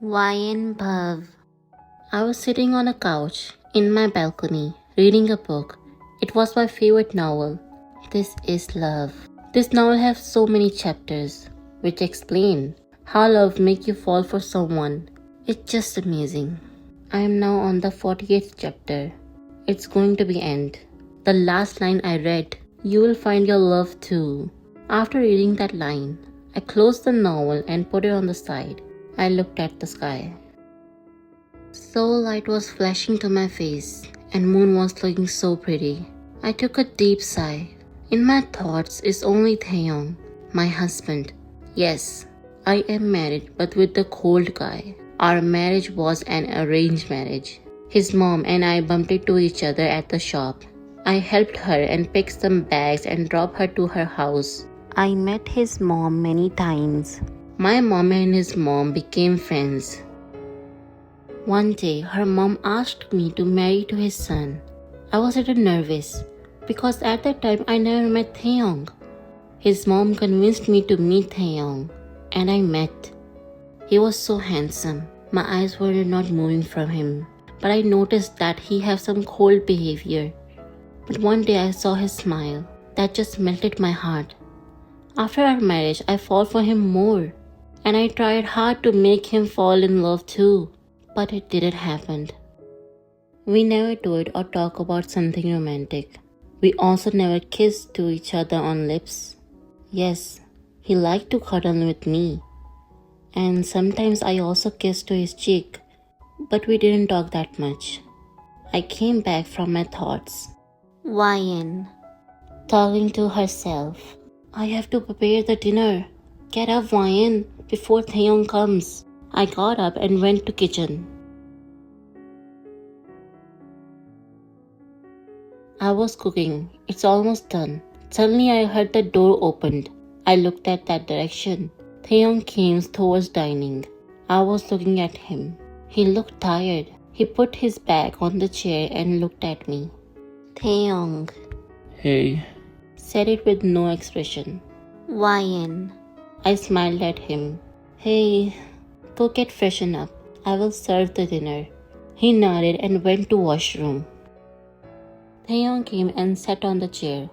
Why Bhav? I was sitting on a couch in my balcony reading a book. It was my favorite novel. This is Love. This novel has so many chapters which explain how love makes you fall for someone. It's just amazing. I am now on the 48th chapter. It's going to be end. The last line I read, you will find your love too. After reading that line, I closed the novel and put it on the side. I looked at the sky. Soul light was flashing to my face and moon was looking so pretty. I took a deep sigh. In my thoughts is only TAEHYUNG, my husband. Yes, I am married but with the cold guy. Our marriage was an arranged marriage. His mom and I bumped into each other at the shop. I helped her and picked some bags and dropped her to her house. I met his mom many times. My mom and his mom became friends. One day, her mom asked me to marry to his son. I was a little nervous because at that time I never met TAEHYUNG. His mom convinced me to meet TAEHYUNG and I met. He was so handsome. My eyes were not moving from him, but I noticed that he had some cold behavior. But one day I saw his smile. That just melted my heart. After our marriage, I fall for him more. And I tried hard to make him fall in love too. But it didn't happen. We never do or talk about something romantic. We also never kissed to each other on lips. Yes, he liked to cuddle with me. And sometimes I also kissed to his cheek. But we didn't talk that much. I came back from my thoughts. YN. Talking to herself. I have to prepare the dinner. Get up, YN, before TAEHYUNG comes. I got up and went to kitchen. I was cooking. It's almost done. Suddenly I heard the door opened. I looked at that direction. TAEHYUNG came towards dining. I was looking at him. He looked tired. He put his bag on the chair and looked at me. TAEHYUNG. Hey. Said it with no expression. YN. I smiled at him. Hey, go get freshen up. I will serve the dinner. He nodded and went to washroom. TAEHYUNG came and sat on the chair.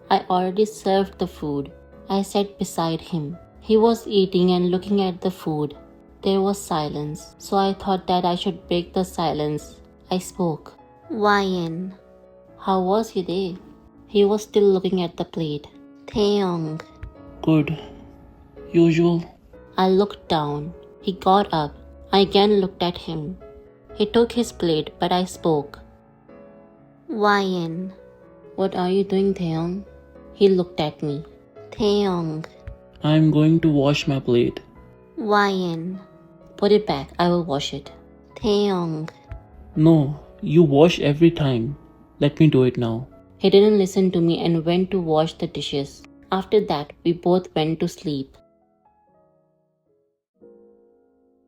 I already served the food. I sat beside him. He was eating and looking at the food. There was silence, so I thought that I should break the silence. I spoke. YN. How was your day? He was still looking at the plate. TAEHYUNG. Good. Usual. I looked down. He got up. I again looked at him. He took his plate, but I spoke. YN. What are you doing, TAEHYUNG? He looked at me. TAEHYUNG. I'm going to wash my plate. YN. Put it back. I will wash it. TAEHYUNG. No, you wash every time. Let me do it now. He didn't listen to me and went to wash the dishes. After that, we both went to sleep.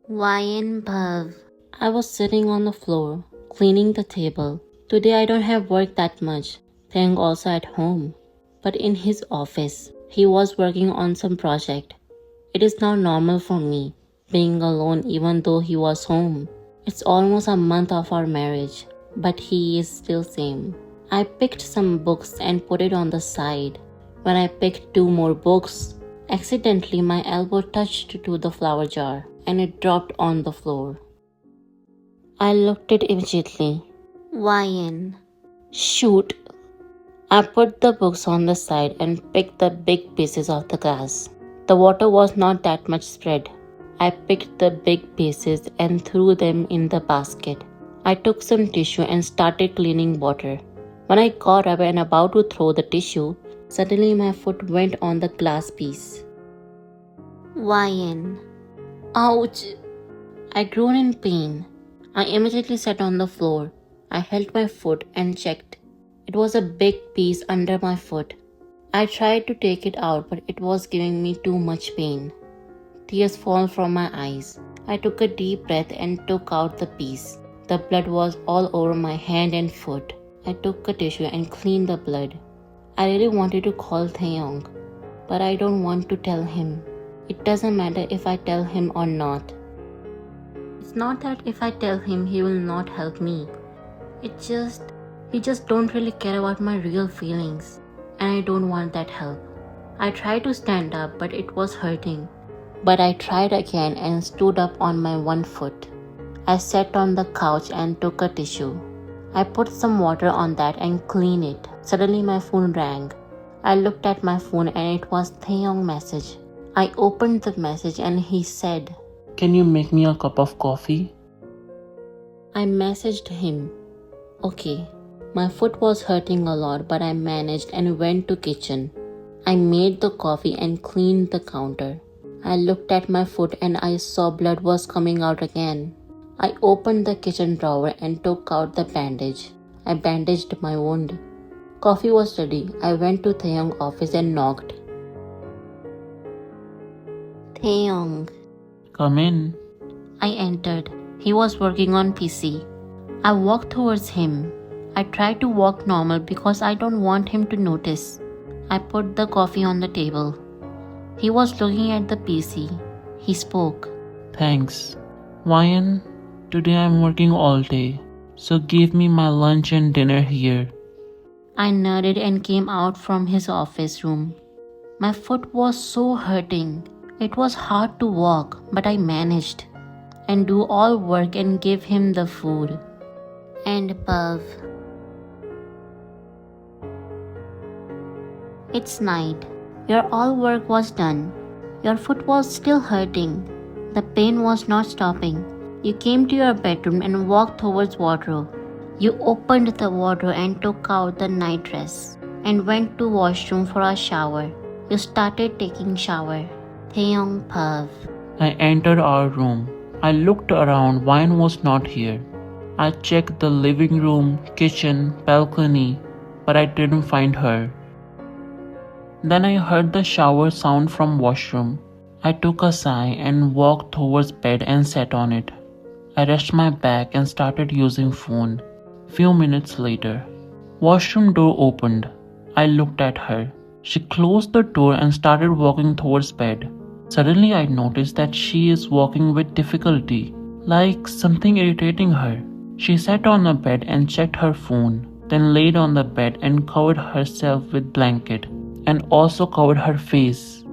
YN Bhav. I was sitting on the floor, cleaning the table. Today I don't have work that much. TAEHYUNG also at home. But in his office, he was working on some project. It is now normal for me, being alone even though he was home. It's almost a month of our marriage, but he is still same. I picked some books and put it on the side. When I picked 2 more books, accidentally my elbow touched to the flower jar and it dropped on the floor. I looked at it immediately. YN. Shoot. I put the books on the side and picked the big pieces of the glass. The water was not that much spread. I picked the big pieces and threw them in the basket. I took some tissue and started cleaning water. When I got up and about to throw the tissue, suddenly my foot went on the glass piece. YN. Ouch! I groaned in pain. I immediately sat on the floor. I held my foot and checked. It was a big piece under my foot. I tried to take it out, but it was giving me too much pain. Tears fall from my eyes. I took a deep breath and took out the piece. The blood was all over my hand and foot. I took a tissue and cleaned the blood. I really wanted to call TAEHYUNG, but I don't want to tell him. It doesn't matter if I tell him or not. It's not that if I tell him he will not help me. It's just, he just don't really care about my real feelings. And I don't want that help. I tried to stand up, but it was hurting. But I tried again and stood up on my one foot. I sat on the couch and took a tissue. I put some water on that and cleaned it. Suddenly my phone rang. I looked at my phone and it was TAEHYUN's message. I opened the message and he said, Can you make me a cup of coffee? I messaged him, okay. My foot was hurting a lot, but I managed and went to kitchen. I made the coffee and cleaned the counter. I looked at my foot and I saw blood was coming out again. I opened the kitchen drawer and took out the bandage. I bandaged my wound. Coffee was ready. I went to TAEHYUN's office and knocked. TAEHYUNG. Come in. I entered. He was working on PC. I walked towards him. I tried to walk normal because I don't want him to notice. I put the coffee on the table. He was looking at the PC. He spoke. Thanks. Ryan, today I'm working all day, so give me my lunch and dinner here. I nodded and came out from his office room. My foot was so hurting. It was hard to walk, but I managed. And do all work and give him the food. And Pav. It's night. Your all work was done. Your foot was still hurting. The pain was not stopping. You came to your bedroom and walked towards wardrobe. You opened the wardrobe and took out the night dress and went to washroom for a shower. You started taking shower. TAEHYUNG Pav. I entered our room. I looked around. Ryan was not here. I checked the living room, kitchen, balcony, but I didn't find her. Then I heard the shower sound from washroom. I took a sigh and walked towards bed and sat on it. I rested my back and started using phone. Few minutes later, washroom door opened. I looked at her. She closed the door and started walking towards bed. Suddenly I noticed that she is walking with difficulty, like something irritating her. She sat on the bed and checked her phone, then laid on the bed and covered herself with blanket and also covered her face.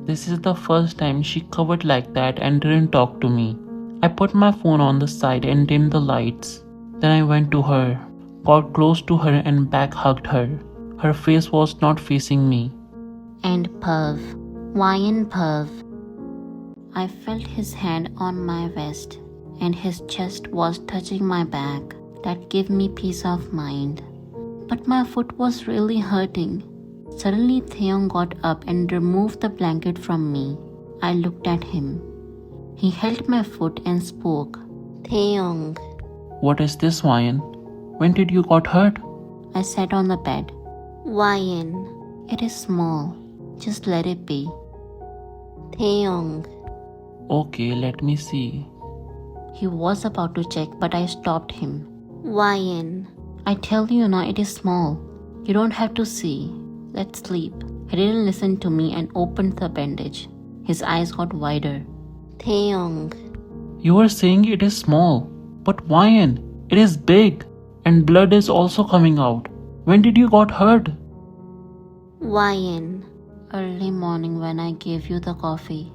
This is the first time she covered like that and didn't talk to me. I put my phone on the side and dimmed the lights. Then I went to her, got close to her and back hugged her. Her face was not facing me. And Pav. Ryan Pav. I felt his hand on my vest and his chest was touching my back. That gave me peace of mind. But my foot was really hurting. Suddenly TAEHYUNG got up and removed the blanket from me. I looked at him. He held my foot and spoke. TAEHYUNG. What is this, Ryan? When did you got hurt? I sat on the bed. Ryan, it is small. Just let it be. TAEHYUNG. Okay, let me see. He was about to check, but I stopped him. Ryan, I tell you now, it is small. You don't have to see. Let's sleep. He didn't listen to me and opened the bandage. His eyes got wider. TAEHYUNG. You are saying it is small, but Ryan, it is big and blood is also coming out. When did you got hurt? Ryan, early morning when I gave you the coffee.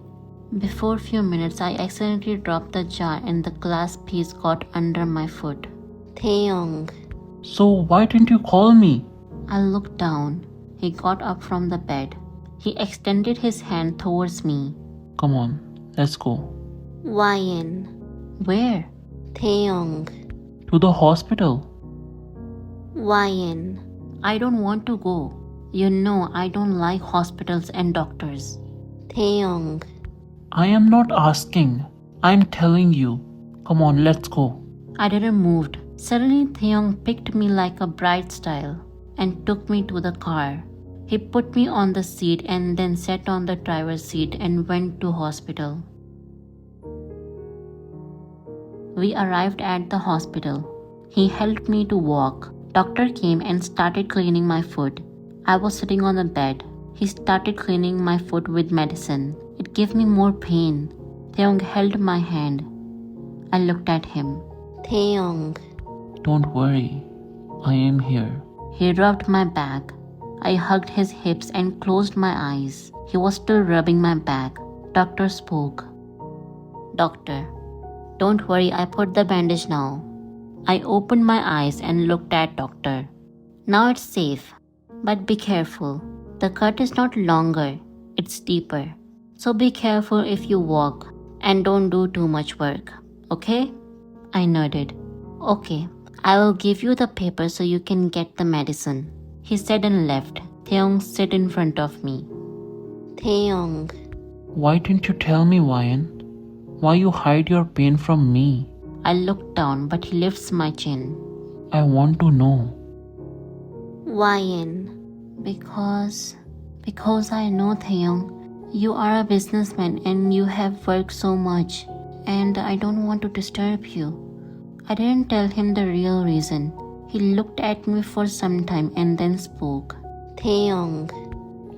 Before few minutes, I accidentally dropped the jar and the glass piece got under my foot. TAEHYUNG. So why didn't you call me? I looked down. He got up from the bed. He extended his hand towards me. Come on, let's go. Ryan. Where? TAEHYUNG. To the hospital. Ryan. I don't want to go. You know I don't like hospitals and doctors. TAEHYUNG. I am not asking. I am telling you. Come on, let's go. I didn't move. Suddenly TAEHYUNG picked me like a bride style and took me to the car. He put me on the seat and then sat on the driver's seat and went to hospital. We arrived at the hospital. He helped me to walk. Doctor came and started cleaning my foot. I was sitting on the bed. He started cleaning my foot with medicine. It gave me more pain. TAEHYUNG held my hand. I looked at him. Taehyung. Don't worry, I am here. He rubbed my back. I hugged his hips and closed my eyes. He was still rubbing my back. Doctor spoke. Doctor, don't worry, I put the bandage now. I opened my eyes and looked at Doctor. Now it's safe, but be careful. The cut is not longer, it's deeper. So be careful if you walk and don't do too much work, okay? I nodded. Okay, I will give you the paper so you can get the medicine. He said and left. Taehyung sat in front of me. Taehyung. Why didn't you tell me, Wyan? Why you hide your pain from me? I looked down, but he lifts my chin. I want to know. Wyan. Because I know, Taehyung, you are a businessman and you have worked so much, and I don't want to disturb you. I didn't tell him the real reason. He looked at me for some time and then spoke. Taehyung.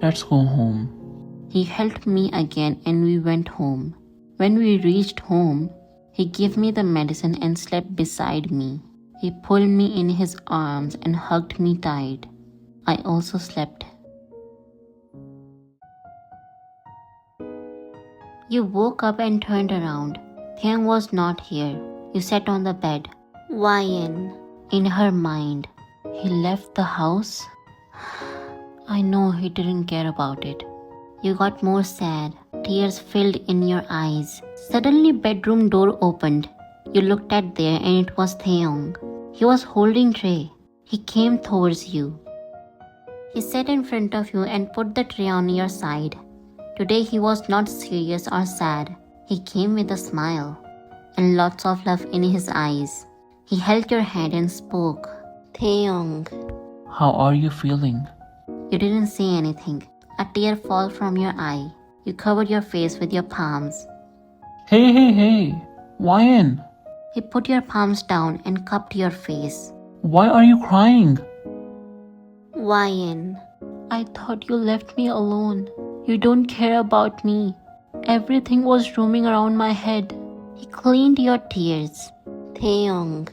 Let's go home. He held me again and we went home. When we reached home, he gave me the medicine and slept beside me. He pulled me in his arms and hugged me tight. I also slept. You woke up and turned around. Taehyung was not here. You sat on the bed. Wyan. In her mind, he left the house? I know he didn't care about it. You got more sad. Tears filled in your eyes. Suddenly bedroom door opened. You looked at there and it was Taehyung. He was holding tray. He came towards you. He sat in front of you and put the tray on your side. Today he was not serious or sad. He came with a smile and lots of love in his eyes. He held your hand and spoke. Taehyung. How are you feeling? You didn't say anything. A tear fell from your eye. You covered your face with your palms. Hey, Wyan! He put your palms down and cupped your face. Why are you crying? Wyan. I thought you left me alone. You don't care about me. Everything was roaming around my head. He cleaned your tears. Taehyung.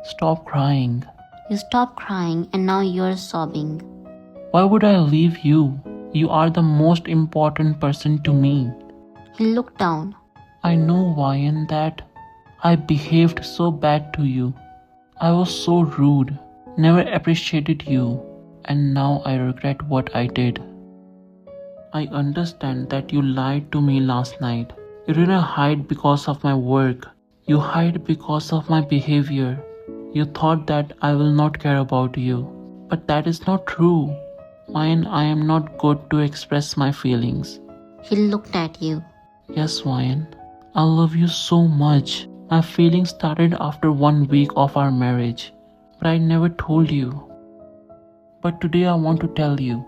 Stop crying. You stopped crying and now you're sobbing. Why would I leave you? You are the most important person to me. He looked down. I know, Wyan, that I behaved so bad to you. I was so rude, never appreciated you, and now I regret what I did. I understand that you lied to me last night. You didn't hide because of my work. You hid because of my behavior. You thought that I will not care about you. But that is not true. Wyan, I am not good to express my feelings. He looked at you. Yes, Wyan. I love you so much. My feelings started after 1 week of our marriage. But I never told you. But today I want to tell you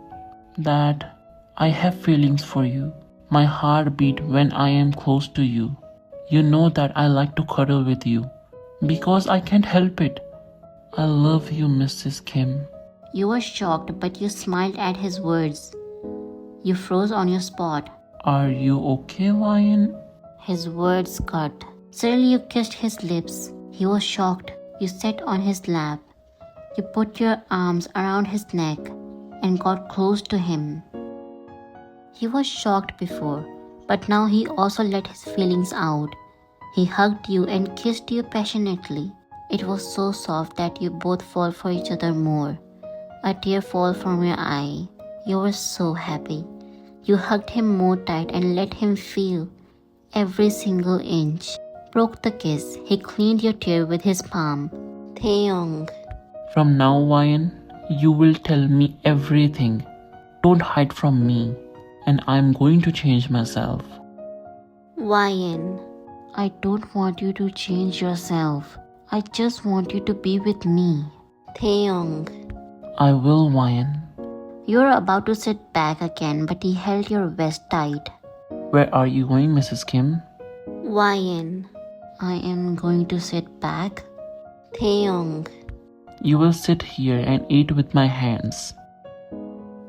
that I have feelings for you. My heart beats when I am close to you. You know that I like to cuddle with you. Because I can't help it. I love you, Mrs. Kim. You were shocked, but you smiled at his words. You froze on your spot. Are you okay, Wyan? His words cut. Suddenly you kissed his lips. He was shocked. You sat on his lap. You put your arms around his neck and got close to him. He was shocked before, but now he also let his feelings out. He hugged you and kissed you passionately. It was so soft that you both fall for each other more. A tear fell from your eye. You were so happy. You hugged him more tight and let him feel every single inch. Broke the kiss. He cleaned your tear with his palm. Taehyung. From now, Wyan, you will tell me everything. Don't hide from me. And I'm going to change myself. Wyan. I don't want you to change yourself. I just want you to be with me. Taehyung. I will, Wyan. You were about to sit back again, but he held your vest tight. Where are you going, Mrs. Kim? Wyan. I am going to sit back. Taehyung. You will sit here and eat with my hands.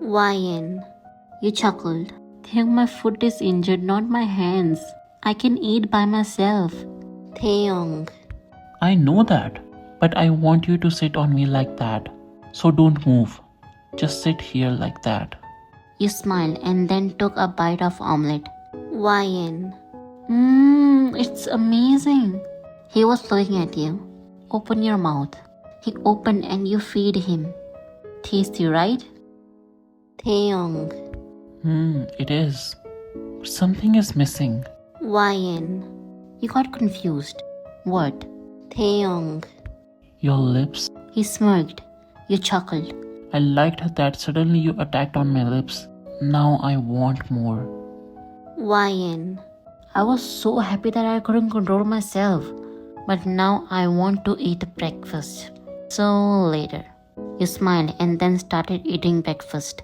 Wyan. You chuckled. Taehyung, my foot is injured, not my hands. I can eat by myself. Taehyung. I know that, but I want you to sit on me like that. So don't move. Just sit here like that. You smiled and then took a bite of omelette. YN. It's amazing. He was looking at you. Open your mouth. He opened and you feed him. Tasty, right? Taehyung. It is. Something is missing. YN. You got confused. What? Taehyung. Your lips. He smirked. You chuckled. I liked that suddenly you attacked on my lips. Now I want more. YN. I was so happy that I couldn't control myself. But now I want to eat breakfast. So later. You smiled and then started eating breakfast.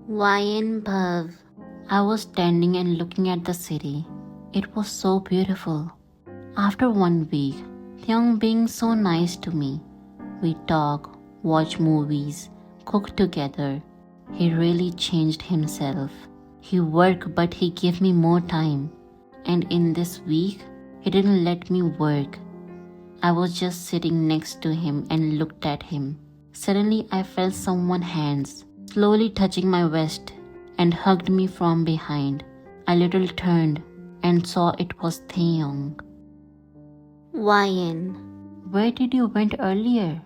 YN Bhav. I was standing and looking at the city. It was so beautiful. After 1 week, Taehyung being so nice to me. We talk, watch movies, cook together. He really changed himself. He worked but he gave me more time. And in this week, he didn't let me work. I was just sitting next to him and looked at him. Suddenly I felt someone's hands slowly touching my waist and hugged me from behind. I little turned and saw it was Taehyung. YN. Where did you went earlier?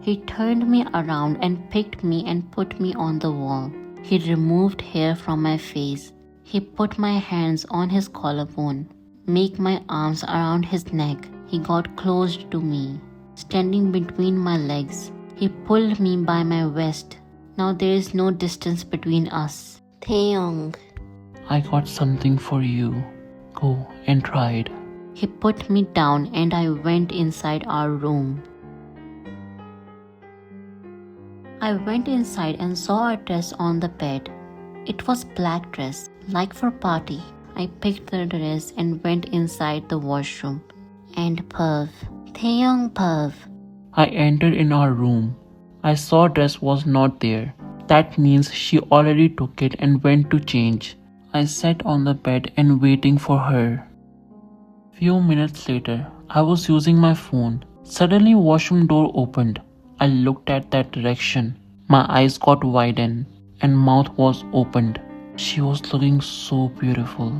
He turned me around and picked me and put me on the wall. He removed hair from my face. He put my hands on his collarbone, make my arms around his neck. He got close to me, standing between my legs. He pulled me by my waist. Now there is no distance between us. Taehyung. I got something for you. Go and try it. He put me down and I went inside our room. I went inside and saw a dress on the bed. It was black dress, like for party. I picked the dress and went inside the washroom. And Bhav. Taehyung Bhav. I entered in our room. I saw dress was not there. That means she already took it and went to change. I sat on the bed and waiting for her. Few minutes later, I was using my phone. Suddenly washroom door opened. I looked at that direction. My eyes got widened and mouth was opened. She was looking so beautiful.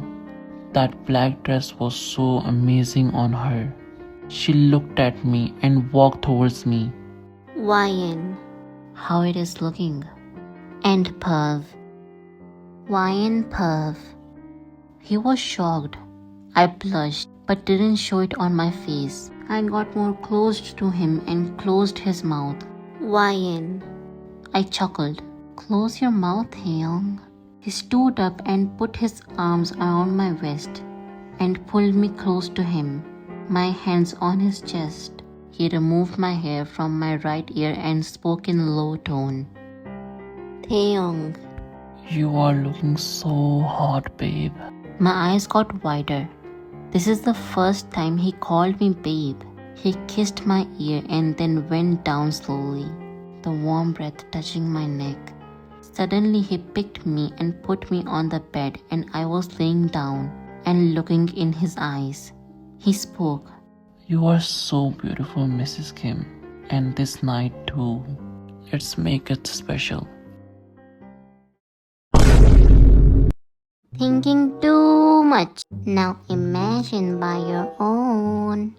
That black dress was so amazing on her. She looked at me and walked towards me. YN. How it is looking. And Bhav. YN Bhav. He was shocked. I blushed but didn't show it on my face. I got more close to him and closed his mouth. YN. I chuckled. Close your mouth, Taehyung. He stood up and put his arms around my waist and pulled me close to him, my hands on his chest. He removed my hair from my right ear and spoke in low tone. Taehyung. You are looking so hot, babe. My eyes got wider. This is the first time he called me babe. He kissed my ear and then went down slowly, the warm breath touching my neck. Suddenly he picked me and put me on the bed and I was laying down and looking in his eyes. He spoke. You are so beautiful, Mrs. Kim. And this night too. Let's make it special. Thinking too much. Now imagine by your own.